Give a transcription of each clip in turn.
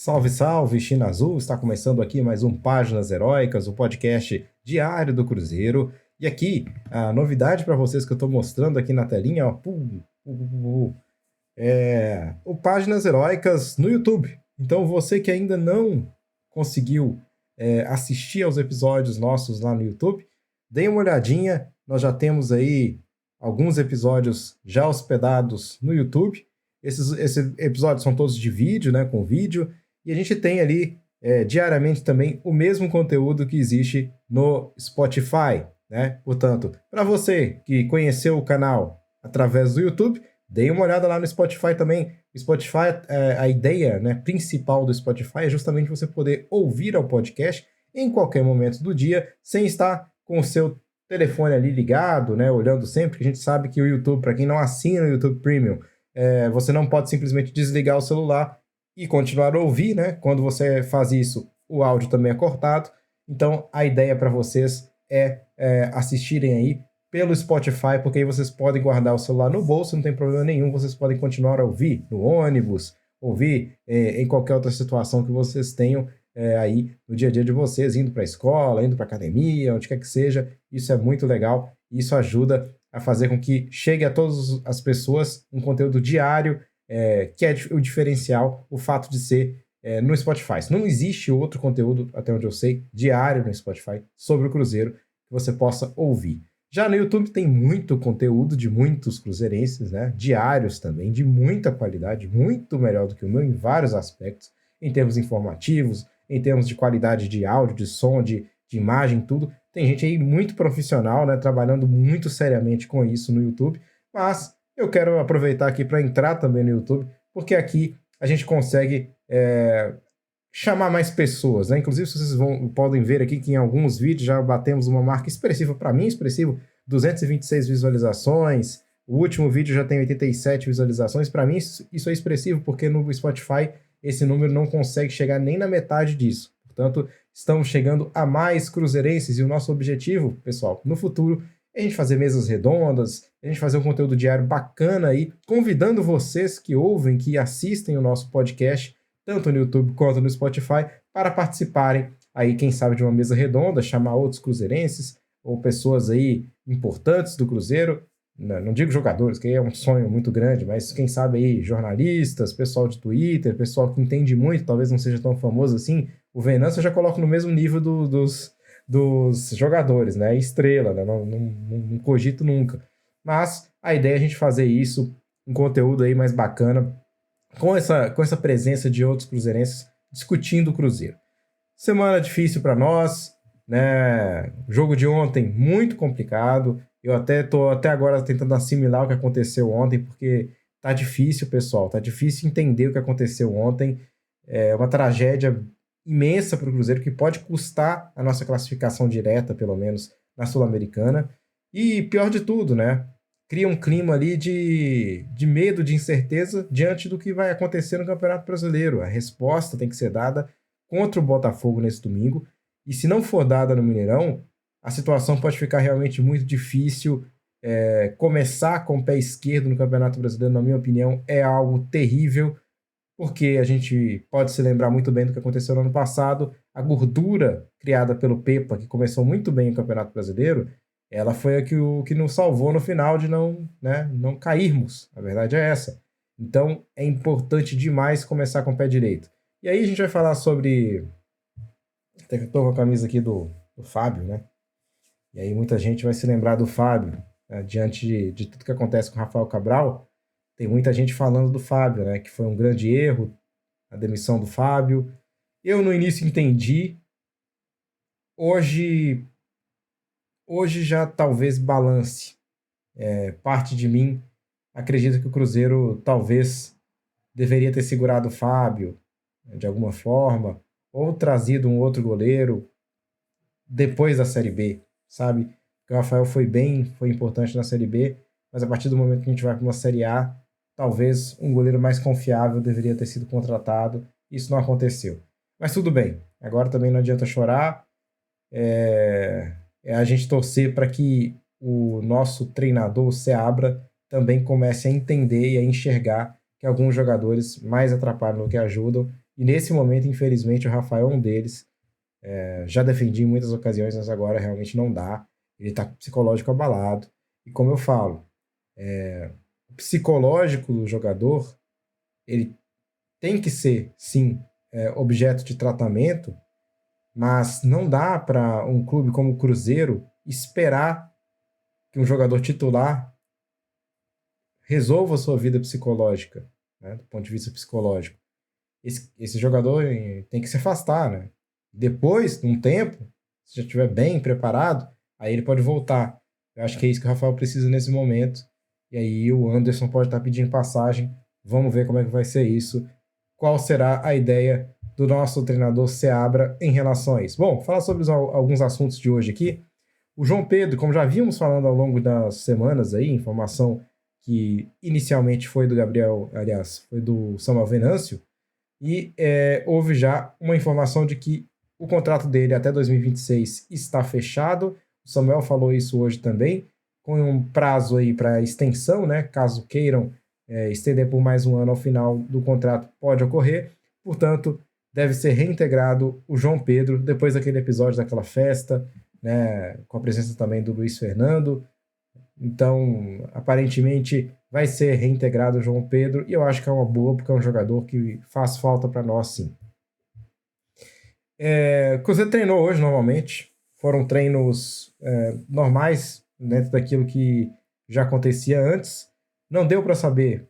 Salve, salve, China Azul! Está começando aqui mais um Páginas Heróicas, o podcast diário do Cruzeiro. E aqui, a novidade para vocês que eu estou mostrando aqui na telinha, ó, é o Páginas Heróicas no YouTube. Então, você que ainda não conseguiu assistir aos episódios nossos lá no YouTube, dê uma olhadinha. Nós já temos aí alguns episódios já hospedados no YouTube. Esses episódios são todos de vídeo, né, com vídeo. E a gente tem ali diariamente também o mesmo conteúdo que existe no Spotify, né? Portanto, para você que conheceu o canal através do YouTube, dê uma olhada lá no Spotify também. O Spotify, a ideia, né, principal do Spotify é justamente você poder ouvir ao podcast em qualquer momento do dia, sem estar com o seu telefone ali ligado, né, olhando sempre, porque a gente sabe que o YouTube, para quem não assina o YouTube Premium, você não pode simplesmente desligar o celular e continuar a ouvir, né? Quando você faz isso, o áudio também é cortado. Então, a ideia para vocês é assistirem aí pelo Spotify, porque aí vocês podem guardar o celular no bolso, não tem problema nenhum, vocês podem continuar a ouvir no ônibus, ouvir em qualquer outra situação que vocês tenham aí no dia a dia de vocês, indo para a escola, indo para a academia, onde quer que seja. Isso é muito legal, isso ajuda a fazer com que chegue a todas as pessoas um conteúdo diário, que é o diferencial, o fato de ser no Spotify. Não existe outro conteúdo, até onde eu sei, diário no Spotify sobre o Cruzeiro que você possa ouvir. Já no YouTube tem muito conteúdo de muitos cruzeirenses, né? Diários também, de muita qualidade, muito melhor do que o meu em vários aspectos, em termos informativos, em termos de qualidade de áudio, de som, de imagem, tudo. Tem gente aí muito profissional, né, trabalhando muito seriamente com isso no YouTube, mas eu quero aproveitar aqui para entrar também no YouTube, porque aqui a gente consegue chamar mais pessoas, né? Inclusive, vocês podem ver aqui que em alguns vídeos já batemos uma marca expressiva, para mim expressivo, 226 visualizações. O último vídeo já tem 87 visualizações. Para mim isso é expressivo, porque no Spotify esse número não consegue chegar nem na metade disso. Portanto, estamos chegando a mais cruzeirenses e o nosso objetivo, pessoal, no futuro, é a gente fazer mesas redondas, a gente fazer um conteúdo diário bacana aí, convidando vocês que ouvem, que assistem o nosso podcast, tanto no YouTube quanto no Spotify, para participarem aí, quem sabe, de uma mesa redonda, chamar outros cruzeirenses ou pessoas aí importantes do Cruzeiro. Não digo jogadores, que é um sonho muito grande, mas quem sabe aí jornalistas, pessoal de Twitter, pessoal que entende muito, talvez não seja tão famoso assim. O Venâncio eu já coloco no mesmo nível dos jogadores, né? Estrela, né? Não cogito nunca. Mas a ideia é a gente fazer isso, um conteúdo aí mais bacana, com essa presença de outros cruzeirenses discutindo o Cruzeiro. Semana difícil para nós, né? Jogo de ontem muito complicado. Eu tô até agora tentando assimilar o que aconteceu ontem, porque tá difícil, pessoal. Tá difícil entender o que aconteceu ontem. É uma tragédia imensa para o Cruzeiro, que pode custar a nossa classificação direta, pelo menos, na Sul-Americana. E pior de tudo, né? Cria um clima ali de medo, de incerteza diante do que vai acontecer no Campeonato Brasileiro. A resposta tem que ser dada contra o Botafogo nesse domingo. E se não for dada no Mineirão, a situação pode ficar realmente muito difícil. Começar com o pé esquerdo no Campeonato Brasileiro, na minha opinião, é algo terrível, porque a gente pode se lembrar muito bem do que aconteceu no ano passado. A gordura criada pelo Pepa, que começou muito bem o Campeonato Brasileiro, ela foi a que nos salvou no final de não cairmos. A verdade é essa. Então, é importante demais começar com o pé direito. E aí a gente vai falar sobre... Estou com a camisa aqui do Fábio, né? E aí muita gente vai se lembrar do Fábio, né? Diante de tudo que acontece com o Rafael Cabral. Tem muita gente falando do Fábio, né? Que foi um grande erro a demissão do Fábio. Eu no início entendi. Hoje já talvez balance. Parte de mim acredita que o Cruzeiro talvez deveria ter segurado o Fábio, né, de alguma forma, ou trazido um outro goleiro depois da Série B, sabe? Porque o Rafael foi bem, foi importante na Série B, mas a partir do momento que a gente vai para uma Série A, talvez um goleiro mais confiável deveria ter sido contratado. Isso não aconteceu. Mas tudo bem. Agora também não adianta chorar. É a gente torcer para que o nosso treinador, o Seabra, também comece a entender e a enxergar que alguns jogadores mais atrapalham do que ajudam E nesse momento, infelizmente, o Rafael é um deles. Já defendi em muitas ocasiões, mas agora realmente não dá. Ele está com o psicológico abalado. E como eu falo, o psicológico do jogador, ele tem que ser, sim, objeto de tratamento, mas não dá para um clube como o Cruzeiro esperar que um jogador titular resolva a sua vida psicológica, né, do ponto de vista psicológico. Esse jogador tem que se afastar, né? Depois, de um tempo, se já estiver bem preparado, aí ele pode voltar. Eu acho que é isso que o Rafael precisa nesse momento. E aí o Anderson pode estar pedindo passagem. Vamos ver como é que vai ser isso. Qual será a ideia do nosso treinador Seabra em relação a isso? Bom, falar sobre alguns assuntos de hoje aqui. O João Pedro, como já vimos falando ao longo das semanas aí, informação que inicialmente foi do Gabriel, aliás, foi do Samuel Venâncio, e houve já uma informação de que o contrato dele até 2026 está fechado. O Samuel falou isso hoje também, com um prazo aí para extensão, né? Caso queiram estender por mais um ano ao final do contrato, pode ocorrer. Portanto, deve ser reintegrado o João Pedro depois daquele episódio daquela festa, né? Com a presença também do Luiz Fernando. Então, aparentemente, vai ser reintegrado o João Pedro, e eu acho que é uma boa, porque é um jogador que faz falta para nós, sim. O Cruzeiro treinou hoje, normalmente. Foram treinos normais, dentro daquilo que já acontecia antes. Não deu para saber,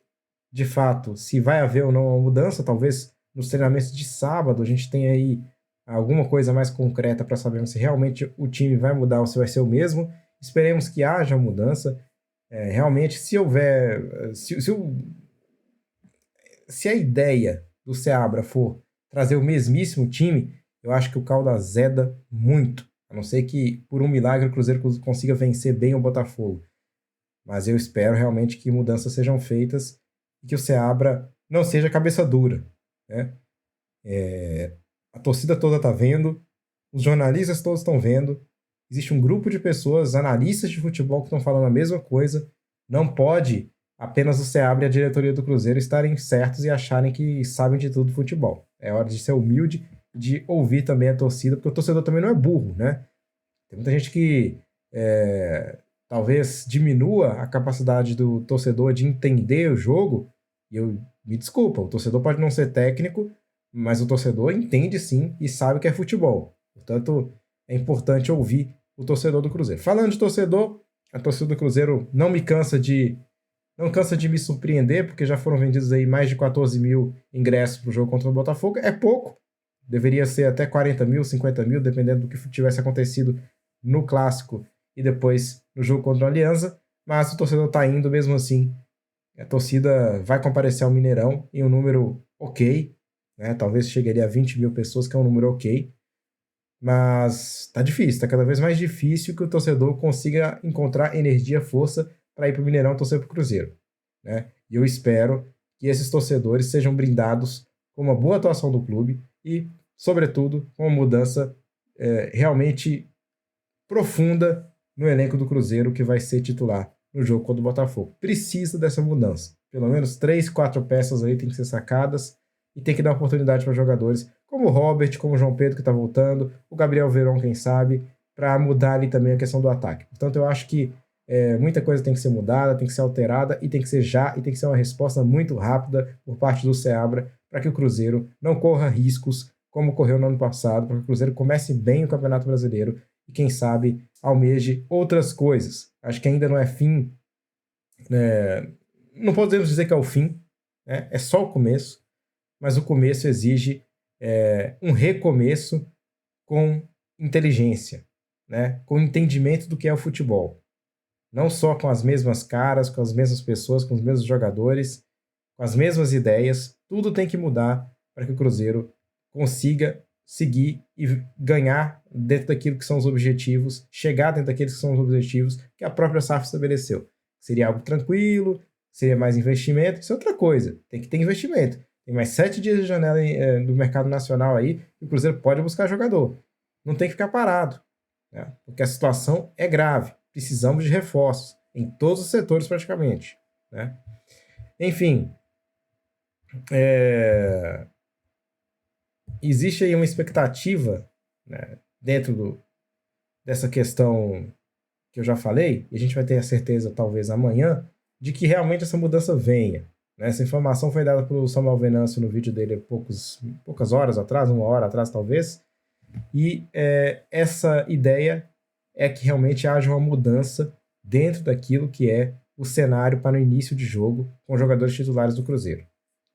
de fato, se vai haver ou não uma mudança. Talvez nos treinamentos de sábado a gente tenha aí alguma coisa mais concreta para saber se realmente o time vai mudar ou se vai ser o mesmo. Esperemos que haja mudança. Realmente, se houver. Se a ideia do Seabra for trazer o mesmíssimo time, eu acho que o caldo azeda muito. A não ser que, por um milagre, o Cruzeiro consiga vencer bem o Botafogo. Mas eu espero realmente que mudanças sejam feitas e que o Seabra não seja cabeça dura, né? A torcida toda está vendo, os jornalistas todos estão vendo, existe um grupo de pessoas, analistas de futebol, que estão falando a mesma coisa. Não pode apenas o Seabra e a diretoria do Cruzeiro estarem certos e acharem que sabem de tudo do futebol. É hora de ser humilde, de ouvir também a torcida, porque o torcedor também não é burro, né? Tem muita gente que talvez diminua a capacidade do torcedor de entender o jogo, e eu me desculpa, o torcedor pode não ser técnico, mas o torcedor entende sim e sabe que é futebol. Portanto, é importante ouvir o torcedor do Cruzeiro. Falando de torcedor, a torcida do Cruzeiro não cansa de me surpreender, porque já foram vendidos aí mais de 14 mil ingressos para o jogo contra o Botafogo. É pouco, deveria ser até 40 mil, 50 mil, dependendo do que tivesse acontecido no Clássico e depois no jogo contra o Alianza, mas o torcedor está indo mesmo assim. A torcida vai comparecer ao Mineirão em um número ok, né? Talvez chegaria a 20 mil pessoas, que é um número ok, mas tá difícil, tá cada vez mais difícil que o torcedor consiga encontrar energia, força para ir para o Mineirão torcer para o Cruzeiro, né? E eu espero que esses torcedores sejam brindados com uma boa atuação do clube e, sobretudo, com uma mudança realmente profunda no elenco do Cruzeiro, que vai ser titular no jogo contra o Botafogo. Precisa dessa mudança. Pelo menos 3, 4 peças aí tem que ser sacadas e tem que dar oportunidade para jogadores como o Robert, como o João Pedro, que está voltando, o Gabriel Veron, quem sabe, para mudar ali também a questão do ataque. Portanto, eu acho que muita coisa tem que ser mudada, tem que ser alterada e tem que ser já, e tem que ser uma resposta muito rápida por parte do Seabra para que o Cruzeiro não corra riscos como ocorreu no ano passado, para que o Cruzeiro comece bem o Campeonato Brasileiro e, quem sabe, almeje outras coisas. Acho que ainda não é fim, não podemos dizer que é o fim, né? É só o começo, mas o começo exige um recomeço com inteligência, né? Com entendimento do que é o futebol. Não só com as mesmas caras, com as mesmas pessoas, com os mesmos jogadores, com as mesmas ideias. Tudo tem que mudar para que o Cruzeiro consiga seguir e ganhar dentro daquilo que são os objetivos, chegar dentro daqueles que são os objetivos que a própria SAF estabeleceu. Seria algo tranquilo, seria mais investimento, isso é outra coisa. Tem que ter investimento. Tem mais 7 dias de janela do mercado nacional aí, e o Cruzeiro pode buscar jogador. Não tem que ficar parado, né? Porque a situação é grave. Precisamos de reforços em todos os setores praticamente, né? Enfim, existe aí uma expectativa, né, dentro dessa questão que eu já falei, e a gente vai ter a certeza talvez amanhã, de que realmente essa mudança venha. Né? Essa informação foi dada pelo Samuel Venâncio no vídeo dele há poucas horas atrás, 1 hora atrás talvez, e essa ideia é que realmente haja uma mudança dentro daquilo que é o cenário para o início de jogo com os jogadores titulares do Cruzeiro.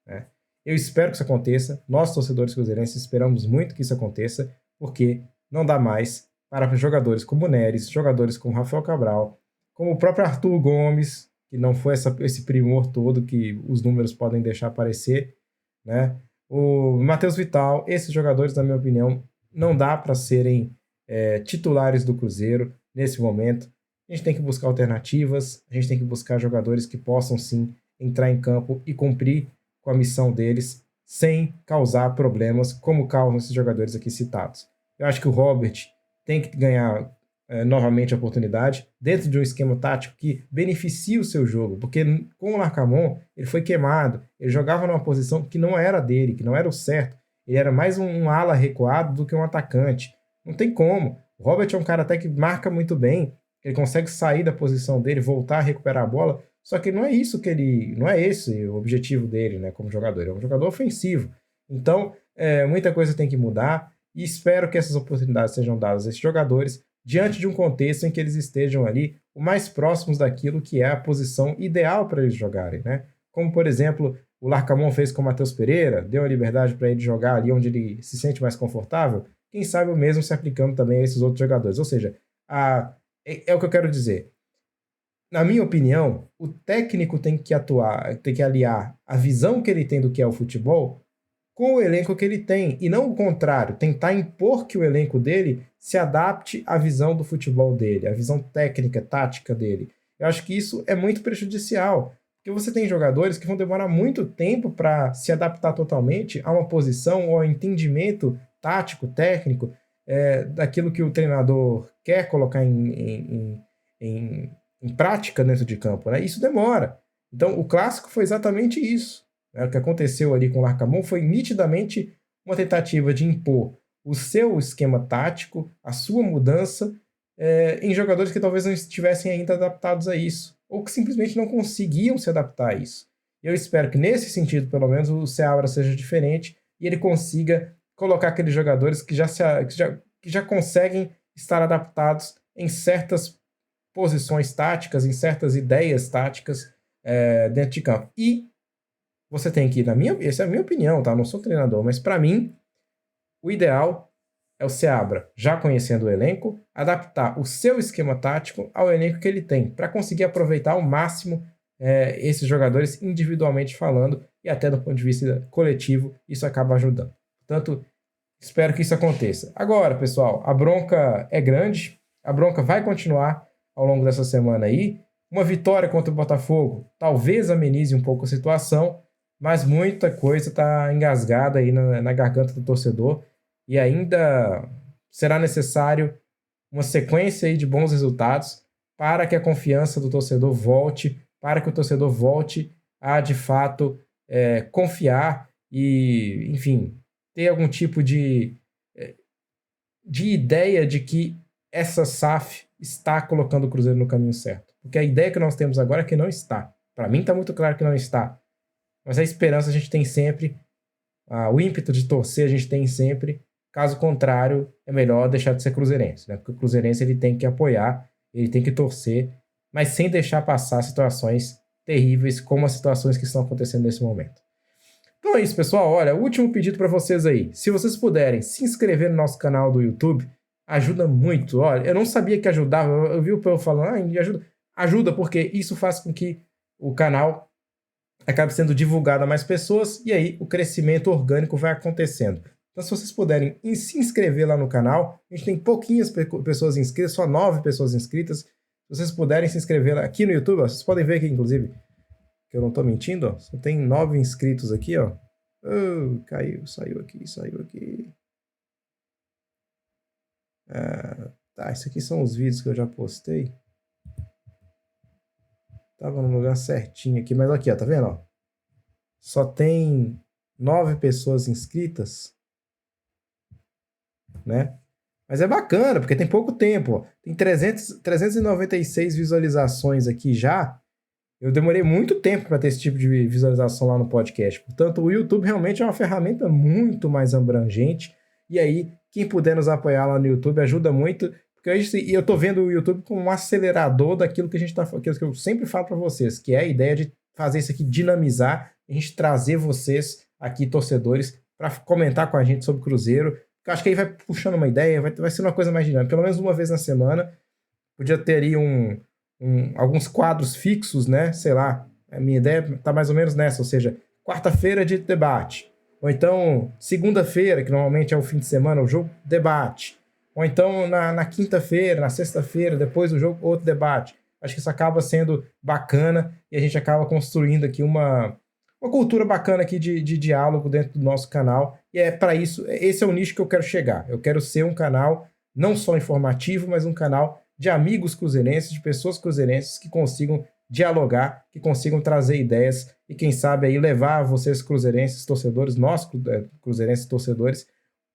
Né? Eu espero que isso aconteça, nós torcedores cruzeirenses esperamos muito que isso aconteça, porque não dá mais para jogadores como Neres, jogadores como Rafael Cabral, como o próprio Arthur Gomes, que não foi esse primor todo que os números podem deixar aparecer, né? O Matheus Vital, esses jogadores, na minha opinião, não dá para serem titulares do Cruzeiro nesse momento. A gente tem que buscar alternativas, a gente tem que buscar jogadores que possam sim entrar em campo e cumprir com a missão deles sem causar problemas como causam esses jogadores aqui citados. Eu acho que o Robert tem que ganhar novamente a oportunidade dentro de um esquema tático que beneficie o seu jogo, porque com o Larcamon ele foi queimado, ele jogava numa posição que não era dele, que não era o certo, ele era mais um ala recuado do que um atacante. Não tem como. O Robert é um cara até que marca muito bem, ele consegue sair da posição dele, voltar a recuperar a bola, só que não é isso que não é esse o objetivo dele, né, como jogador. Ele é um jogador ofensivo. Então, muita coisa tem que mudar e espero que essas oportunidades sejam dadas a esses jogadores diante de um contexto em que eles estejam ali o mais próximos daquilo que é a posição ideal para eles jogarem, né? Como, por exemplo, o Larcamon fez com o Matheus Pereira, deu a liberdade para ele jogar ali onde ele se sente mais confortável, quem sabe o mesmo se aplicando também a esses outros jogadores. Ou seja, é o que eu quero dizer. Na minha opinião, o técnico tem que atuar, tem que aliar a visão que ele tem do que é o futebol com o elenco que ele tem, e não o contrário, tentar impor que o elenco dele se adapte à visão do futebol dele, à visão técnica, tática dele. Eu acho que isso é muito prejudicial, porque você tem jogadores que vão demorar muito tempo para se adaptar totalmente a uma posição ou ao entendimento tático, técnico, daquilo que o treinador quer colocar em prática dentro de campo. Né? Isso demora. Então, o clássico foi exatamente isso. Né? O que aconteceu ali com o Larcamon foi nitidamente uma tentativa de impor o seu esquema tático, a sua mudança, em jogadores que talvez não estivessem ainda adaptados a isso, ou que simplesmente não conseguiam se adaptar a isso. E eu espero que, nesse sentido, pelo menos, o Seabra seja diferente e ele consiga colocar aqueles jogadores que já conseguem estar adaptados em certas posições táticas, em certas ideias táticas dentro de campo. E você tem que ir, essa é a minha opinião, tá? Eu não sou treinador, mas para mim, o ideal é o Seabra, já conhecendo o elenco, adaptar o seu esquema tático ao elenco que ele tem, para conseguir aproveitar ao máximo esses jogadores individualmente falando, e até do ponto de vista coletivo, isso acaba ajudando. Portanto, espero que isso aconteça. Agora, pessoal, a bronca é grande, a bronca vai continuar ao longo dessa semana aí. Uma vitória contra o Botafogo talvez amenize um pouco a situação, mas muita coisa está engasgada aí na garganta do torcedor e ainda será necessário uma sequência aí de bons resultados para que a confiança do torcedor volte, para que o torcedor volte a, de fato, confiar e, enfim, ter algum tipo de ideia de que essa SAF está colocando o Cruzeiro no caminho certo. Porque a ideia que nós temos agora é que não está. Para mim está muito claro que não está. Mas a esperança a gente tem sempre, o ímpeto de torcer a gente tem sempre. Caso contrário, é melhor deixar de ser cruzeirense, né? Porque o cruzeirense ele tem que apoiar, ele tem que torcer, mas sem deixar passar situações terríveis como as situações que estão acontecendo nesse momento. Então é isso, pessoal. Olha, último pedido para vocês aí. Se vocês puderem se inscrever no nosso canal do YouTube, ajuda muito. Olha, eu não sabia que ajudava. Eu vi o povo falando, ajuda. Ajuda porque isso faz com que o canal acabe sendo divulgado a mais pessoas e aí o crescimento orgânico vai acontecendo. Então, se vocês puderem se inscrever lá no canal, a gente tem pouquinhas pessoas inscritas, só 9 pessoas inscritas. Se vocês puderem se inscrever aqui no YouTube, ó, vocês podem ver aqui, inclusive, que eu não tô mentindo, ó, só tem 9 inscritos aqui, ó. Oh, caiu, saiu aqui. Tá, esses aqui são os vídeos que eu já postei. Tava no lugar certinho aqui, mas aqui, ó, tá vendo, ó? Só tem 9 pessoas inscritas. né? Mas é bacana, porque tem pouco tempo, ó. Tem 396 visualizações aqui já. Eu demorei muito tempo para ter esse tipo de visualização lá no podcast. Portanto, o YouTube realmente é uma ferramenta muito mais abrangente. E aí, quem puder nos apoiar lá no YouTube ajuda muito. Porque eu tô vendo o YouTube como um acelerador daquilo que a gente tá falando, que eu sempre falo para vocês, que é a ideia de fazer isso aqui dinamizar, a gente trazer vocês aqui, torcedores, para comentar com a gente sobre o Cruzeiro. Eu acho que aí vai puxando uma ideia, vai ser uma coisa mais dinâmica. Pelo menos uma vez na semana. Podia ter aí alguns quadros fixos, né? Sei lá, a minha ideia tá mais ou menos nessa, ou seja, quarta-feira de debate. Ou então, segunda-feira, que normalmente é o fim de semana, o jogo, debate. Ou então, na quinta-feira, na sexta-feira, depois do jogo, outro debate. Acho que isso acaba sendo bacana e a gente acaba construindo aqui uma cultura bacana aqui de diálogo dentro do nosso canal. E é para isso, esse é o nicho que eu quero chegar. Eu quero ser um canal não só informativo, mas um canal de amigos cruzeirenses, de pessoas cruzeirenses que consigam dialogar, que consigam trazer ideias e quem sabe aí levar vocês cruzeirenses torcedores, nós cruzeirenses torcedores,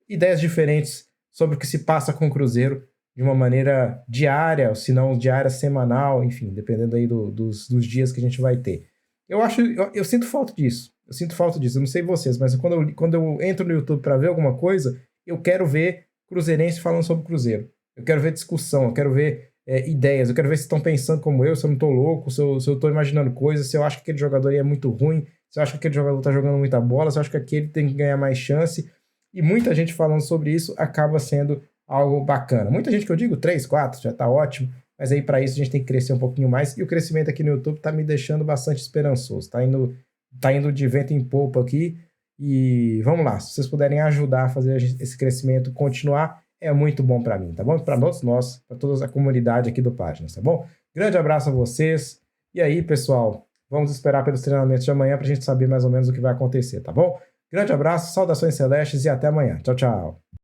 ideias diferentes sobre o que se passa com o Cruzeiro de uma maneira diária, ou se não diária, semanal, enfim, dependendo aí dos dias que a gente vai ter. Eu sinto falta disso. Eu sinto falta disso. Eu não sei vocês, mas quando eu entro no YouTube para ver alguma coisa, eu quero ver cruzeirense falando sobre o Cruzeiro. Eu quero ver discussão, eu quero ver ideias, eu quero ver se estão pensando como eu, se eu não tô louco, se eu tô imaginando coisas, se eu acho que aquele jogador aí é muito ruim, se eu acho que aquele jogador tá jogando muita bola, se eu acho que aquele tem que ganhar mais chance. E muita gente falando sobre isso acaba sendo algo bacana. Muita gente que eu digo, 3, 4, já tá ótimo, mas aí para isso a gente tem que crescer um pouquinho mais, e o crescimento aqui no YouTube tá me deixando bastante esperançoso, tá indo de vento em popa aqui, e vamos lá, se vocês puderem ajudar a fazer esse crescimento continuar, é muito bom para mim, tá bom? Para todos nós, para toda a comunidade aqui do Páginas, tá bom? Grande abraço a vocês, e aí, pessoal, vamos esperar pelos treinamentos de amanhã pra gente saber mais ou menos o que vai acontecer, tá bom? Grande abraço, saudações celestes e até amanhã. Tchau, tchau.